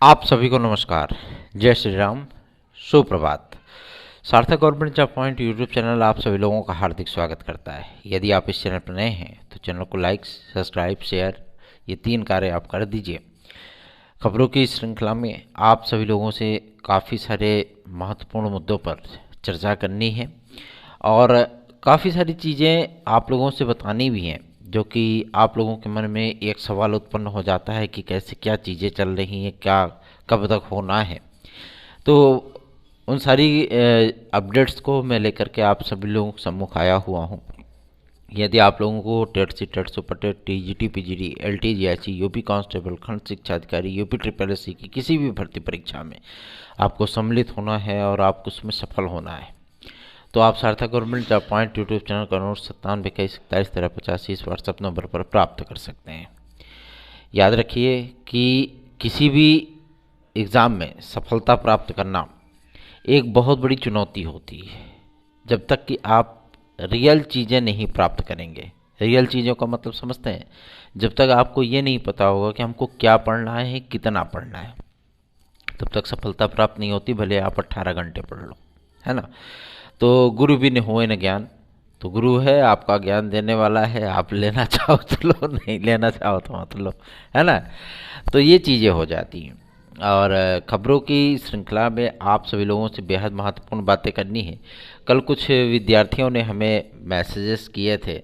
आप सभी को नमस्कार। जय श्री राम। सुप्रभात। सार्थक government job point YouTube channel आप सभी लोगों का हार्दिक स्वागत करता है। यदि आप इस चैनल पर नए हैं तो चैनल को लाइक, सब्सक्राइब, शेयर ये 3 कार्य आप कर दीजिए। खबरों की श्रृंखला में आप सभी लोगों से काफ़ी सारे महत्वपूर्ण मुद्दों पर चर्चा करनी है और काफ़ी सारी चीज़ें आप लोगों से बतानी भी हैं, जो कि आप लोगों के मन में एक सवाल उत्पन्न हो जाता है कि कैसे क्या चीज़ें चल रही हैं, क्या कब तक होना है। तो उन सारी अपडेट्स को मैं लेकर के आप सभी लोगों के सम्मुख आया हुआ हूँ। यदि आप लोगों को TET C, TET super TET, TGT, PGD, LT, GIC, UP constable, खंड शिक्षा अधिकारी, यूपी ट्रिपल एससी की किसी भी भर्ती परीक्षा में आपको सम्मिलित होना है और आपको उसमें सफल होना है, तो आप सार्थक government job point YouTube channel का नोट 97 21 41 13 85 इस व्हाट्सएप नंबर पर प्राप्त कर सकते हैं। याद रखिए कि किसी भी एग्ज़ाम में सफलता प्राप्त करना एक बहुत बड़ी चुनौती होती है, जब तक कि आप रियल चीज़ें नहीं प्राप्त करेंगे। रियल चीज़ों का मतलब समझते हैं? जब तक आपको ये नहीं पता होगा कि हमको क्या पढ़ना है, कितना पढ़ना है, तब तक सफलता प्राप्त नहीं होती, भले आप 18 घंटे पढ़ लो, है ना। तो गुरु बिन होए न ज्ञान। तो गुरु है, आपका ज्ञान देने वाला है, आप लेना चाहो तो लो, नहीं लेना चाहो तो मत लो, है ना। तो ये चीज़ें हो जाती हैं और खबरों की श्रृंखला में आप सभी लोगों से बेहद महत्वपूर्ण बातें करनी है। कल कुछ विद्यार्थियों ने हमें मैसेजेस किए थे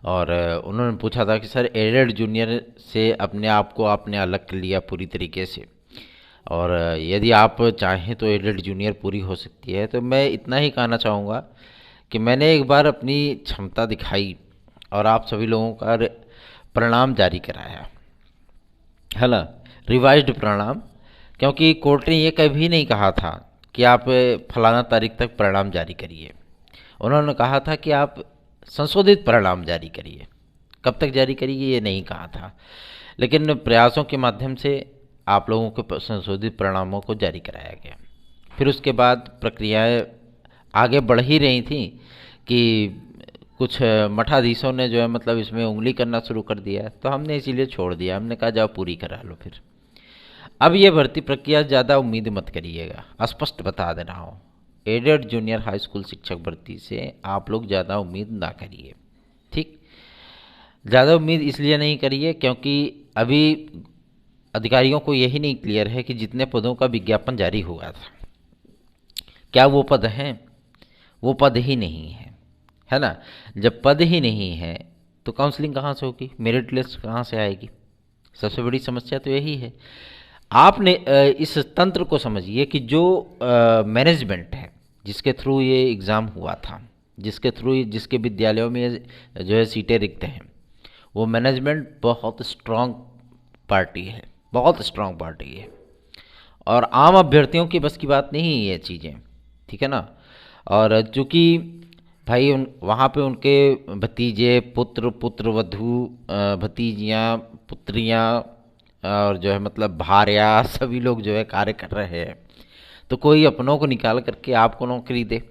और उन्होंने पूछा था कि सर एडेड जूनियर से अपने आप को आपने अलग कर लिया पूरी तरीके से, और यदि आप चाहें तो एडेड जूनियर पूरी हो सकती है। तो मैं इतना ही कहना चाहूँगा कि मैंने एक बार अपनी क्षमता दिखाई और आप सभी लोगों का परिणाम जारी कराया, है ना, रिवाइज्ड परिणाम। क्योंकि कोर्ट ने ये कभी नहीं कहा था कि आप फलाना तारीख तक परिणाम जारी करिए। उन्होंने कहा था कि आप संशोधित परिणाम जारी करिए। कब तक जारी करिए ये नहीं कहा था, लेकिन प्रयासों के माध्यम से आप लोगों के संशोधित परिणामों को जारी कराया गया। फिर उसके बाद प्रक्रियाएं आगे बढ़ ही रही थी कि कुछ मठाधीशों ने जो है मतलब इसमें उंगली करना शुरू कर दिया, तो हमने इसीलिए छोड़ दिया। हमने कहा जाओ पूरी करा लो। फिर अब ये भर्ती प्रक्रिया ज़्यादा उम्मीद मत करिएगा, स्पष्ट बता दे रहा हूँ। एडेड जूनियर हाई स्कूल शिक्षक भर्ती से आप लोग ज़्यादा उम्मीद ना करिए, ठीक। ज़्यादा उम्मीद इसलिए नहीं करिए क्योंकि अभी अधिकारियों को यही नहीं क्लियर है कि जितने पदों का विज्ञापन जारी हुआ था, क्या वो पद हैं? वो पद ही नहीं है ना। जब पद ही नहीं है तो काउंसलिंग कहाँ से होगी, मेरिट लिस्ट कहाँ से आएगी? सबसे बड़ी समस्या तो यही है। आपने इस तंत्र को समझिए कि जो मैनेजमेंट है जिसके थ्रू ये एग्ज़ाम हुआ था, जिसके थ्रू जिसके विद्यालयों में जो है सीटें रिक्त हैं, वो मैनेजमेंट बहुत स्ट्रांग पार्टी है, बहुत स्ट्रांग पार्टी है और आम अभ्यर्थियों की बस की बात नहीं है ये चीज़ें, ठीक है ना। और चूँकि भाई वहाँ पे उनके भतीजे, पुत्र, पुत्रवधू, भतीजियाँ, पुत्रियाँ और जो है मतलब भार्या, सभी लोग जो है कार्य कर रहे हैं, तो कोई अपनों को निकाल करके आपको नौकरी दे,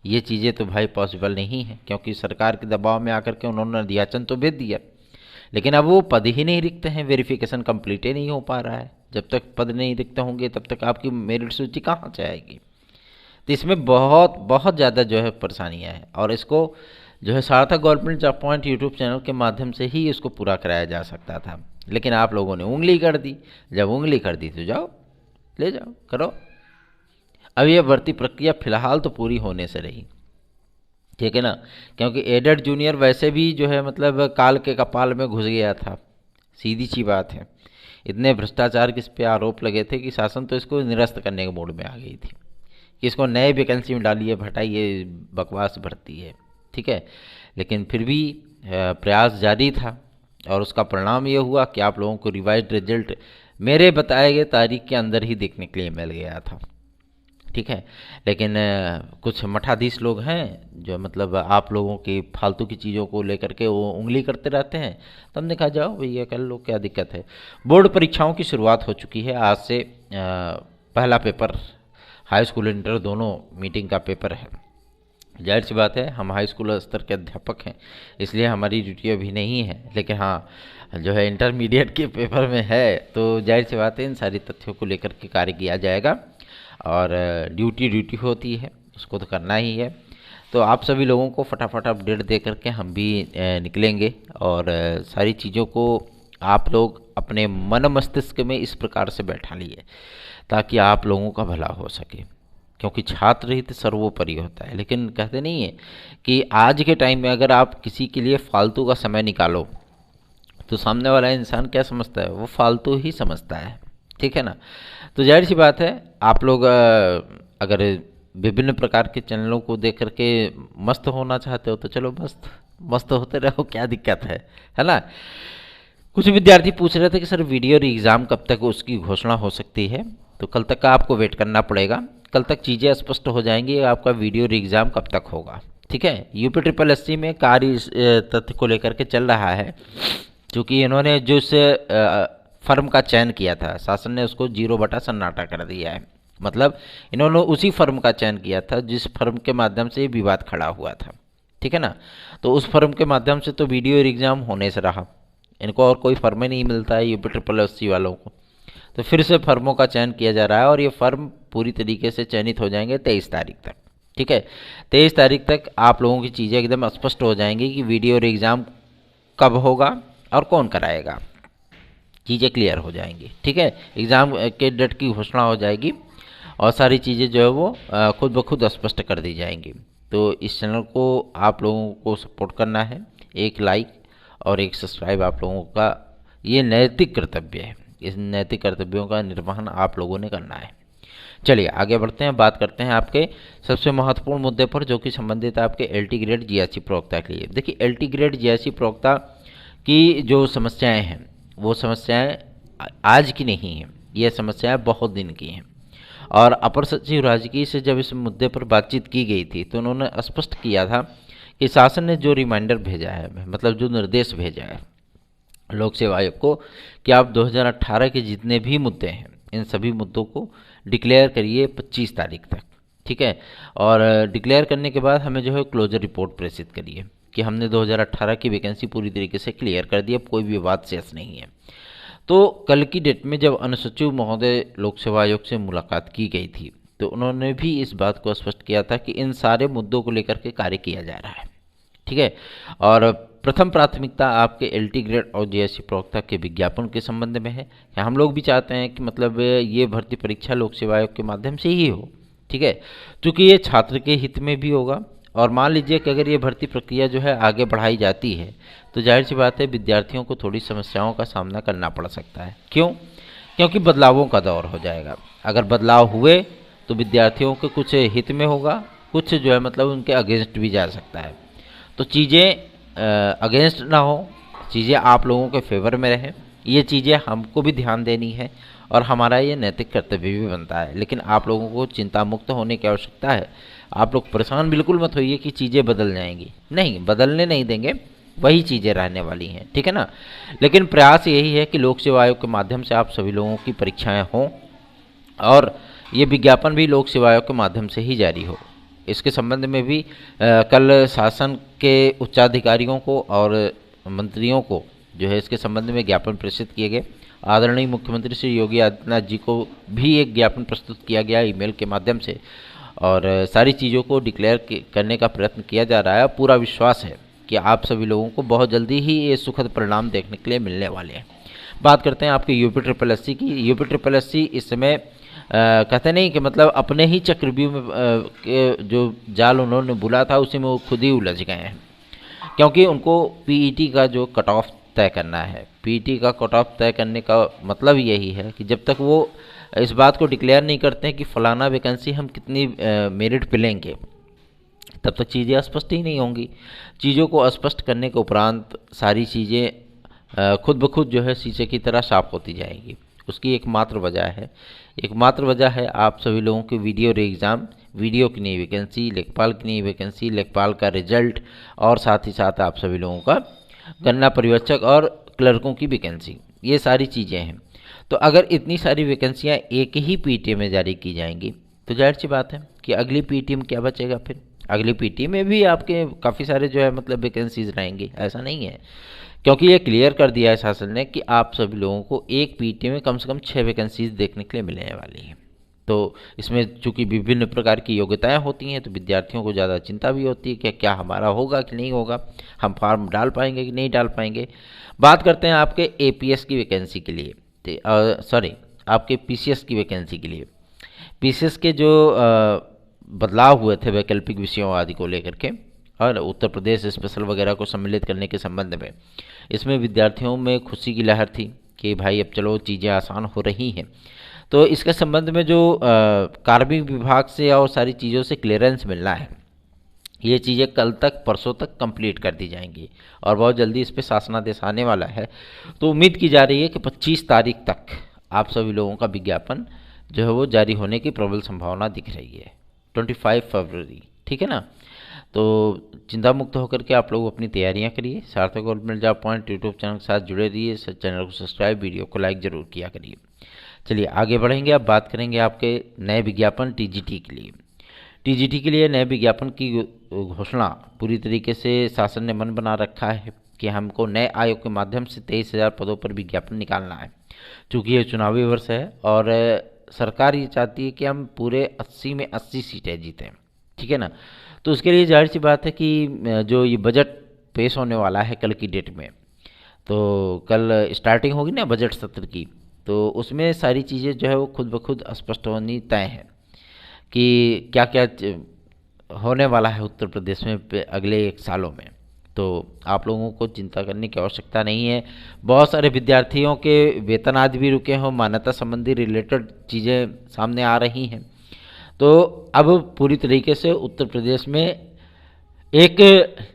ये चीज़ें तो भाई पॉसिबल नहीं है। क्योंकि सरकार के दबाव में आकर के उन्होंने अध्याचन तो भेज दिया, लेकिन अब वो पद ही नहीं रिक्त हैं, वेरिफिकेशन कंप्लीट ही नहीं हो पा रहा है। जब तक पद नहीं रिक्त होंगे तब तक आपकी मेरिट सूची कहाँ से आएगी? तो इसमें बहुत बहुत ज़्यादा जो है परेशानियाँ हैं और इसको जो है सार्थक government job point YouTube channel के माध्यम से ही इसको पूरा कराया जा सकता था, लेकिन आप लोगों ने उंगली कर दी। जब उंगली कर दी तो जाओ, ले जाओ, करो। अब ये भर्ती प्रक्रिया फिलहाल तो पूरी होने से रही, ठीक है ना। क्योंकि एडेड जूनियर वैसे भी जो है मतलब काल के कपाल में घुस गया था, सीधी सी बात है। इतने भ्रष्टाचार के इस पे आरोप लगे थे कि शासन तो इसको निरस्त करने के मूड में आ गई थी कि इसको नए वैकेंसी में डालिए, हटाइए, बकवास भर्ती है, ठीक है। लेकिन फिर भी प्रयास जारी था और उसका परिणाम ये हुआ कि आप लोगों को रिवाइज्ड रिजल्ट मेरे बताए गए तारीख के अंदर ही देखने के लिए मिल गया था, ठीक है। लेकिन कुछ मठाधीश लोग हैं जो मतलब आप लोगों की फालतू की चीज़ों को लेकर के वो उंगली करते रहते हैं, तो हमने कहा जाओ भैया कर लो, क्या दिक्कत है। बोर्ड परीक्षाओं की शुरुआत हो चुकी है आज से। पहला पेपर हाई स्कूल इंटर दोनों मीटिंग का पेपर है, जाहिर सी बात है हम हाई स्कूल स्तर के अध्यापक हैं, इसलिए हमारी ड्यूटी अभी नहीं है, लेकिन हाँ जो है इंटरमीडिएट के पेपर में है, तो जाहिर सी बात है इन सारी तथ्यों को लेकर के कार्य किया जाएगा। और ड्यूटी ड्यूटी होती है, उसको तो करना ही है। तो आप सभी लोगों को फटाफट अपडेट दे करके हम भी निकलेंगे, और सारी चीज़ों को आप लोग अपने मन मस्तिष्क में इस प्रकार से बैठा लिए ताकि आप लोगों का भला हो सके, क्योंकि छात्र हित सर्वोपरि होता है। लेकिन कहते नहीं है कि आज के टाइम में अगर आप किसी के लिए फालतू का समय निकालो तो सामने वाला इंसान क्या समझता है, वो फालतू ही समझता है, ठीक है ना। तो जाहिर सी बात है आप लोग अगर विभिन्न प्रकार के चैनलों को देख करके मस्त होना चाहते हो तो चलो मस्त मस्त होते रहो, क्या दिक्कत है ना। कुछ विद्यार्थी पूछ रहे थे कि सर वीडियो और एग्ज़ाम कब तक उसकी घोषणा हो सकती है, तो कल तक का आपको वेट करना पड़ेगा। कल तक चीज़ें स्पष्ट हो जाएंगी आपका वीडियो और एग्ज़ाम कब तक होगा, ठीक है। यूपी ट्रिपल एस सी में कार्य इस तथ्य को लेकर के चल रहा है, क्योंकि इन्होंने जो इस फर्म का चयन किया था, शासन ने उसको 0 सन्नाटा कर दिया है। मतलब इन्होंने उसी फर्म का चयन किया था जिस फर्म के माध्यम से ये विवाद खड़ा हुआ था, ठीक है ना। तो उस फर्म के माध्यम से तो वीडियो और एग्ज़ाम होने से रहा, इनको और कोई फर्म ही नहीं मिलता है यूपी ट्रिपल एस सी वालों को। तो फिर से फर्मों का चयन किया जा रहा है और ये फर्म पूरी तरीके से चयनित हो जाएंगे 23 तारीख तक, ठीक है। 23 तारीख तक आप लोगों की चीज़ें एकदम स्पष्ट हो जाएंगी कि वीडियो और एग्ज़ाम कब होगा और कौन कराएगा, चीज़ें क्लियर हो जाएंगी, ठीक है। एग्ज़ाम के डेट की घोषणा हो जाएगी और सारी चीज़ें जो है वो खुद ब खुद स्पष्ट कर दी जाएंगी। तो इस चैनल को आप लोगों को सपोर्ट करना है, एक लाइक और एक सब्सक्राइब आप लोगों का ये नैतिक कर्तव्य है। इस नैतिक कर्तव्यों का निर्वहन आप लोगों ने करना है। चलिए आगे बढ़ते हैं, बात करते हैं आपके सबसे महत्वपूर्ण मुद्दे पर, जो कि संबंधित है आपके एलटी ग्रेड जीएससी प्रवक्ता के लिए। देखिए एलटी ग्रेड जीएससी प्रवक्ता की जो समस्याएं हैं वो समस्याएं आज की नहीं हैं, ये समस्याएं बहुत दिन की हैं। और अपर सचिव राजकीय से जब इस मुद्दे पर बातचीत की गई थी तो उन्होंने स्पष्ट किया था कि शासन ने जो रिमाइंडर भेजा है, मतलब जो निर्देश भेजा है लोक सेवा आयोग को कि आप 2018 के जितने भी मुद्दे हैं इन सभी मुद्दों को डिक्लेयर करिए 25 तारीख तक, ठीक है। और डिक्लेयर करने के बाद हमें जो है क्लोजर रिपोर्ट प्रेषित करिए कि हमने 2018 की वैकेंसी पूरी तरीके से क्लियर कर दी, अब कोई विवाद शेष नहीं है। तो कल की डेट में जब अनुसचिव महोदय लोक सेवा आयोग से मुलाकात की गई थी तो उन्होंने भी इस बात को स्पष्ट किया था कि इन सारे मुद्दों को लेकर के कार्य किया जा रहा है, ठीक है। और प्रथम प्राथमिकता आपके एलटी ग्रेड और जीएससी प्रवक्ता के विज्ञापन के संबंध में है। हम लोग भी चाहते हैं कि मतलब ये भर्ती परीक्षा लोक सेवा आयोग के माध्यम से ही हो, ठीक है, क्योंकि ये छात्र के हित में भी होगा। और मान लीजिए कि अगर ये भर्ती प्रक्रिया जो है आगे बढ़ाई जाती है तो जाहिर सी बात है विद्यार्थियों को थोड़ी समस्याओं का सामना करना पड़ सकता है। क्यों? क्योंकि बदलावों का दौर हो जाएगा। अगर बदलाव हुए तो विद्यार्थियों के कुछ हित में होगा, कुछ जो है मतलब उनके अगेंस्ट भी जा सकता है। तो चीज़ें अगेंस्ट ना हो, चीज़ें आप लोगों के फेवर में रहें, ये चीज़ें हमको भी ध्यान देनी है और हमारा ये नैतिक कर्तव्य भी बनता है। लेकिन आप लोगों को चिंता मुक्त होने की आवश्यकता है। आप लोग परेशान बिल्कुल मत होइए कि चीज़ें बदल जाएंगी, नहीं, बदलने नहीं देंगे, वही चीज़ें रहने वाली हैं, ठीक है ना। लेकिन प्रयास यही है कि लोक सेवा आयोग के माध्यम से आप सभी लोगों की परीक्षाएँ हों और ये विज्ञापन भी लोक सेवा आयोग के माध्यम से ही जारी हो। इसके संबंध में भी कल शासन के उच्चाधिकारियों को और मंत्रियों को जो है इसके संबंध में ज्ञापन प्रेषित किए गए। आदरणीय मुख्यमंत्री श्री योगी आदित्यनाथ जी को भी एक ज्ञापन प्रस्तुत किया गया ईमेल के माध्यम से और सारी चीज़ों को डिक्लेयर करने का प्रयत्न किया जा रहा है। पूरा विश्वास है कि आप सभी लोगों को बहुत जल्दी ही ये सुखद परिणाम देखने के लिए मिलने वाले हैं। बात करते हैं आपके यूपी ट्रिपल एस सी की। यूपी ट्रिपल एस सी इस समय कहते नहीं कि मतलब अपने ही चक्रव्यूह में के जो जाल उन्होंने बुला था उसी में वो खुद ही उलझ गए हैं, क्योंकि उनको पीईटी का जो कट ऑफ तय करना है। पीईटी का कट ऑफ तय करने का मतलब यही है कि जब तक वो इस बात को डिक्लेयर नहीं करते हैं कि फलाना वैकेंसी हम कितनी मेरिट पे लेंगे, तब तक चीज़ें स्पष्ट ही नहीं होंगी। चीज़ों को स्पष्ट करने के उपरांत सारी चीज़ें खुद ब खुद जो है शीशे की तरह साफ होती जाएंगी। उसकी एकमात्र वजह है आप सभी लोगों के वीडियो और एग्ज़ाम, वीडियो की नई वैकेंसी, लेखपाल की नई वैकेंसी, लेखपाल का रिजल्ट और साथ ही साथ आप सभी लोगों का गणना पर्यवेक्षक और क्लर्कों की वैकेंसी, ये सारी चीज़ें हैं। तो अगर इतनी सारी वैकेंसियाँ एक ही पीटीए में जारी की जाएंगी तो जाहिर सी बात है कि अगली पीटीए में क्या बचेगा फिर, अगली पीटी में भी आपके काफ़ी सारे जो है मतलब वैकेंसीज रहेंगी, ऐसा नहीं है। क्योंकि ये क्लियर कर दिया है शासन ने कि आप सभी लोगों को एक पीटी में कम से कम 6 वैकेंसीज देखने के लिए मिलने वाली है। तो इसमें चूंकि विभिन्न प्रकार की योग्यताएं होती हैं, तो विद्यार्थियों को ज़्यादा चिंता भी होती है कि क्या हमारा होगा कि नहीं होगा, हम फॉर्म डाल पाएंगे कि नहीं डाल पाएंगे। बात करते हैं आपके एपीएस की वैकेंसी के लिए, सॉरी आपके पीसीएस की वैकेंसी के लिए। पीसीएस के जो बदलाव हुए थे वैकल्पिक विषयों आदि को लेकर के और उत्तर प्रदेश स्पेशल वगैरह को सम्मिलित करने के संबंध में, इसमें विद्यार्थियों में खुशी की लहर थी कि भाई अब चलो चीज़ें आसान हो रही हैं। तो इसके संबंध में जो कार्मिक विभाग से और सारी चीज़ों से क्लियरेंस मिलना है, ये चीज़ें कल तक परसों तक कंप्लीट कर दी जाएंगी और बहुत जल्दी इस पर शासनादेश आने वाला है। तो उम्मीद की जा रही है कि 25 तारीख तक आप सभी लोगों का विज्ञापन जो है वो जारी होने की प्रबल संभावना दिख रही है, 25 फरवरी, ठीक है ना। तो चिंता मुक्त होकर के आप लोग अपनी तैयारियां करिए। सार्थक government job point YouTube channel के साथ जुड़े रहिए, चैनल को सब्सक्राइब, वीडियो को लाइक जरूर किया करिए। चलिए आगे बढ़ेंगे, अब बात करेंगे आपके नए विज्ञापन टीजीटी के लिए। टीजीटी के लिए नए विज्ञापन की घोषणा पूरी तरीके से शासन ने मन बना रखा है कि हमको नए आयोग के माध्यम से 23,000 पदों पर विज्ञापन निकालना है। चूँकि ये चुनावी वर्ष है और सरकार ये चाहती है कि हम पूरे 80 में 80 सीटें जीतें, ठीक है ना। तो उसके लिए जाहिर सी बात है कि जो ये बजट पेश होने वाला है कल की डेट में, तो कल स्टार्टिंग होगी ना बजट सत्र की, तो उसमें सारी चीज़ें जो है वो खुद ब खुद स्पष्ट होनी तय है कि क्या क्या होने वाला है उत्तर प्रदेश में अगले 1 सालों में। तो आप लोगों को चिंता करने की आवश्यकता नहीं है। बहुत सारे विद्यार्थियों के वेतन आदि भी रुके हों, मान्यता संबंधी रिलेटेड चीज़ें सामने आ रही हैं। तो अब पूरी तरीके से उत्तर प्रदेश में एक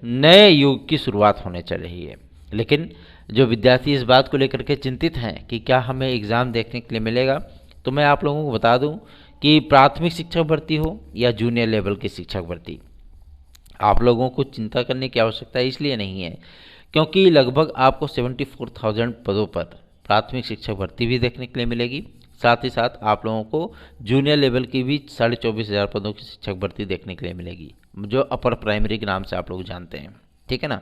नए युग की शुरुआत होने चल रही है। लेकिन जो विद्यार्थी इस बात को लेकर के चिंतित हैं कि क्या हमें एग्ज़ाम देखने के लिए मिलेगा, तो मैं आप लोगों को बता दूं कि प्राथमिक शिक्षक भर्ती हो या जूनियर लेवल की शिक्षक भर्ती, आप लोगों को चिंता करने की आवश्यकता इसलिए नहीं है क्योंकि लगभग आपको 74,000 पदों पर प्राथमिक शिक्षक भर्ती भी देखने के लिए मिलेगी। साथ ही साथ आप लोगों को जूनियर लेवल की भी 24,500 पदों की शिक्षक भर्ती देखने के लिए मिलेगी, जो अपर प्राइमरी के नाम से आप लोग जानते हैं, ठीक है ना।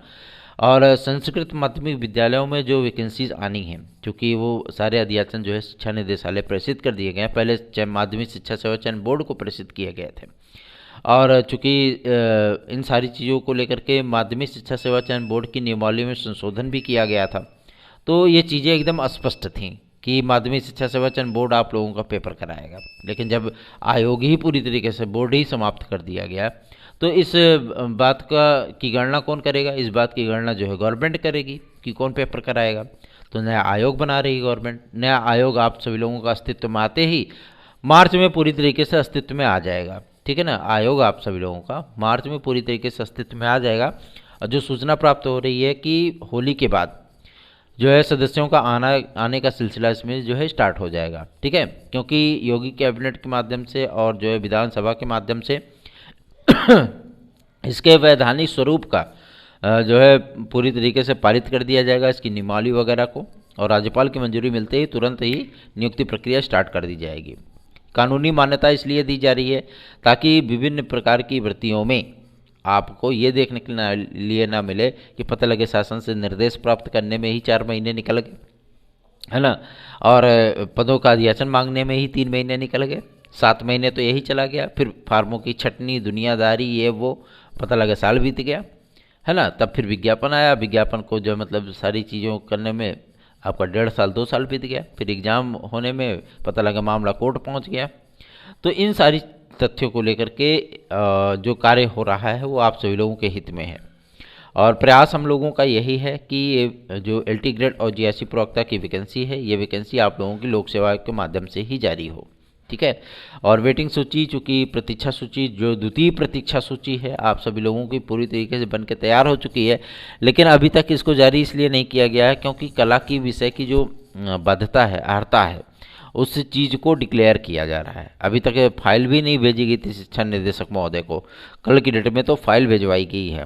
और संस्कृत माध्यमिक विद्यालयों में जो वैकेंसीज आनी हैं, क्योंकि वो सारे अध्याचन जो है शिक्षा निदेशालय प्रेषित कर दिए गए हैं, पहले माध्यमिक शिक्षा सेवा चयन बोर्ड को प्रेषित किए गए थे। और चूँकि इन सारी चीज़ों को लेकर के माध्यमिक शिक्षा सेवा चयन बोर्ड की नियमावली में संशोधन भी किया गया था, तो ये चीज़ें एकदम स्पष्ट थीं कि माध्यमिक शिक्षा सेवा चयन बोर्ड आप लोगों का पेपर कराएगा। लेकिन जब आयोग ही पूरी तरीके से बोर्ड ही समाप्त कर दिया गया, तो इस बात का की गणना कौन करेगा? इस बात की गणना जो है गवर्नमेंट करेगी कि कौन पेपर कराएगा। तो नया आयोग बना रही गवर्नमेंट। नया आयोग आप सभी लोगों का अस्तित्व में आते ही मार्च में पूरी तरीके से अस्तित्व में आ जाएगा, ठीक है ना। आयोग आप सभी लोगों का मार्च में पूरी तरीके से अस्तित्व में आ जाएगा। और जो सूचना प्राप्त हो रही है कि होली के बाद जो है सदस्यों का आने का सिलसिला इसमें जो है स्टार्ट हो जाएगा, ठीक है। क्योंकि योगी कैबिनेट के माध्यम से और जो है विधानसभा के माध्यम से इसके वैधानिक स्वरूप का जो है पूरी तरीके से पारित कर दिया जाएगा, इसकी नियमावली वगैरह को, और राज्यपाल की मंजूरी मिलते ही तुरंत ही नियुक्ति प्रक्रिया स्टार्ट कर दी जाएगी। कानूनी मान्यता इसलिए दी जा रही है ताकि विभिन्न प्रकार की भर्तियों में आपको ये देखने के लिए ना मिले कि पता लगे शासन से निर्देश प्राप्त करने में ही 4 महीने निकल गए, है ना, और पदों का अध्याचन मांगने में ही 3 महीने निकल गए, 7 महीने तो यही चला गया। फिर फार्मों की छटनी, दुनियादारी, ये वो, पता लगा साल बीत गया, है ना। तब फिर विज्ञापन आया, विज्ञापन को जो मतलब सारी चीज़ों करने में आपका 1.5 साल 2 साल बीत गया। फिर एग्ज़ाम होने में पता लगा मामला कोर्ट पहुंच गया। तो इन सारी तथ्यों को लेकर के जो कार्य हो रहा है वो आप सभी लोगों के हित में है, और प्रयास हम लोगों का यही है कि ये जो LT ग्रेड और GIC प्रवक्ता की वैकेंसी है, ये वैकेंसी आप लोगों की लोक सेवा के माध्यम से ही जारी हो, ठीक है। और वेटिंग सूची, चूँकि प्रतीक्षा सूची जो द्वितीय प्रतीक्षा सूची है आप सभी लोगों की पूरी तरीके से बन के तैयार हो चुकी है, लेकिन अभी तक इसको जारी इसलिए नहीं किया गया है क्योंकि कला की विषय की जो बाध्यता है, अर्हता है, उस चीज़ को डिक्लेयर किया जा रहा है। अभी तक फाइल भी नहीं भेजी गई थी शिक्षा निदेशक महोदय को, कल की डेट में तो फाइल भिजवाई गई है।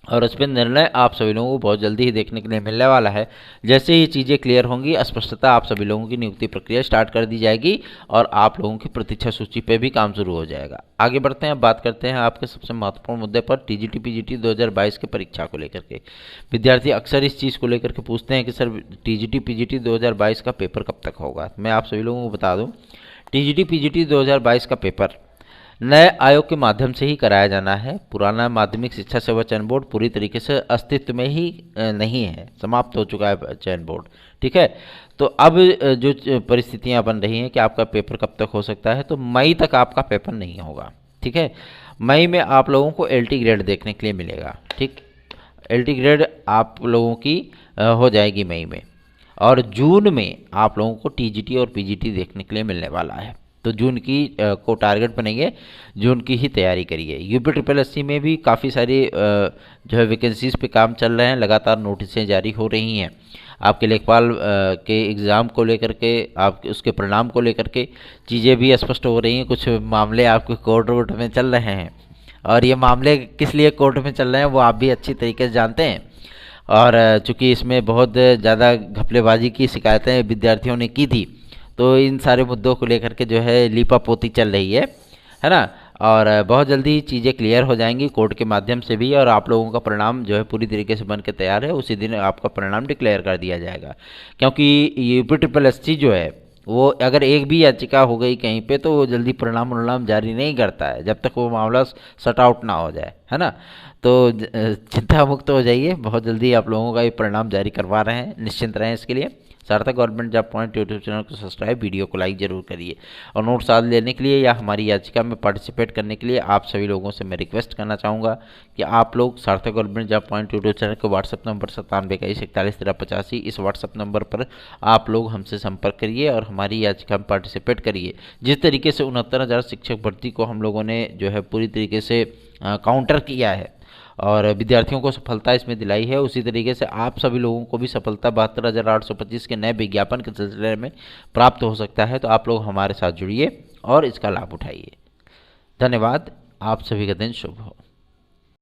और उस पर निर्णय आप सभी लोगों को बहुत जल्दी ही देखने के लिए मिलने वाला है। जैसे ही चीज़ें क्लियर होंगी, स्पष्टता आप सभी लोगों की नियुक्ति प्रक्रिया स्टार्ट कर दी जाएगी और आप लोगों की प्रतीक्षा सूची पे भी काम शुरू हो जाएगा। आगे बढ़ते हैं, अब बात करते हैं आपके सबसे महत्वपूर्ण मुद्दे पर, टीजीटी पीजीटी 2022 की परीक्षा को लेकर के। विद्यार्थी अक्सर इस चीज़ को लेकर के पूछते हैं कि सर टीजीटी पीजीटी 2022 का पेपर कब तक होगा। मैं आप सभी लोगों को बता दूँ, टीजीटी पीजीटी 2022 का पेपर नए आयोग के माध्यम से ही कराया जाना है। पुराना माध्यमिक शिक्षा सेवा चयन बोर्ड पूरी तरीके से अस्तित्व में ही नहीं है, समाप्त हो चुका है चयन बोर्ड। ठीक है, तो अब जो परिस्थितियां बन रही हैं कि आपका पेपर कब तक हो सकता है, तो मई तक आपका पेपर नहीं होगा। ठीक है, मई में आप लोगों को एलटी ग्रेड देखने के लिए मिलेगा। ठीक, एलटी ग्रेड आप लोगों की हो जाएगी मई में, और जून में आप लोगों को टीजीटी और पीजीटी देखने के लिए मिलने वाला है। तो जून की को टारगेट बनेंगे, जून की ही तैयारी करिए। यूपी ट्रिपल एससी में भी काफ़ी सारी जो है वैकेंसीज़ पे काम चल रहे हैं, लगातार नोटिसें जारी हो रही हैं। आपके लेखपाल के एग्ज़ाम को लेकर के, आप उसके परिणाम को लेकर के चीज़ें भी स्पष्ट हो रही हैं। कुछ मामले आपके कोर्ट वोर्ट में चल रहे हैं, और ये मामले किस लिए कोर्ट में चल रहे हैं वो आप भी अच्छी तरीके से जानते हैं। और चूँकि इसमें बहुत ज़्यादा घपलेबाजी की शिकायतें विद्यार्थियों ने की थी, तो इन सारे मुद्दों को लेकर के जो है लीपापोती चल रही है ना। और बहुत जल्दी चीज़ें क्लियर हो जाएंगी कोर्ट के माध्यम से भी, और आप लोगों का परिणाम जो है पूरी तरीके से बन के तैयार है। उसी दिन आपका परिणाम डिक्लेयर कर दिया जाएगा, क्योंकि यूपी ट्रिपल एससी जो है वो अगर एक भी याचिका हो गई कहीं पे, तो वो जल्दी परिणाम जारी नहीं करता है जब तक वो मामला सट आउट ना हो जाए, है ना। तो चिंता मुक्त हो जाइए, बहुत जल्दी आप लोगों का ये परिणाम जारी करवा रहे हैं, निश्चिंत रहें इसके लिए। सार्थक government job point YouTube channel को सब्सक्राइब, वीडियो को लाइक जरूर करिए। और नोट्स आज लेने के लिए या हमारी याचिका में पार्टिसिपेट करने के लिए आप सभी लोगों से मैं रिक्वेस्ट करना चाहूँगा कि आप लोग सार्थक government job point YouTube channel के व्हाट्सअप नंबर 9721411385, इस व्हाट्सअप नंबर पर आप लोग हमसे संपर्क करिए और हमारी याचिका में पार्टिसिपेट करिए। जिस तरीके से 69,000 शिक्षक भर्ती को हम लोगों ने जो है पूरी तरीके से काउंटर किया है और विद्यार्थियों को सफलता इसमें दिलाई है, उसी तरीके से आप सभी लोगों को भी सफलता 72,825 के नए विज्ञापन के सिलसिले में प्राप्त हो सकता है। तो आप लोग हमारे साथ जुड़िए और इसका लाभ उठाइए। धन्यवाद, आप सभी का दिन शुभ हो।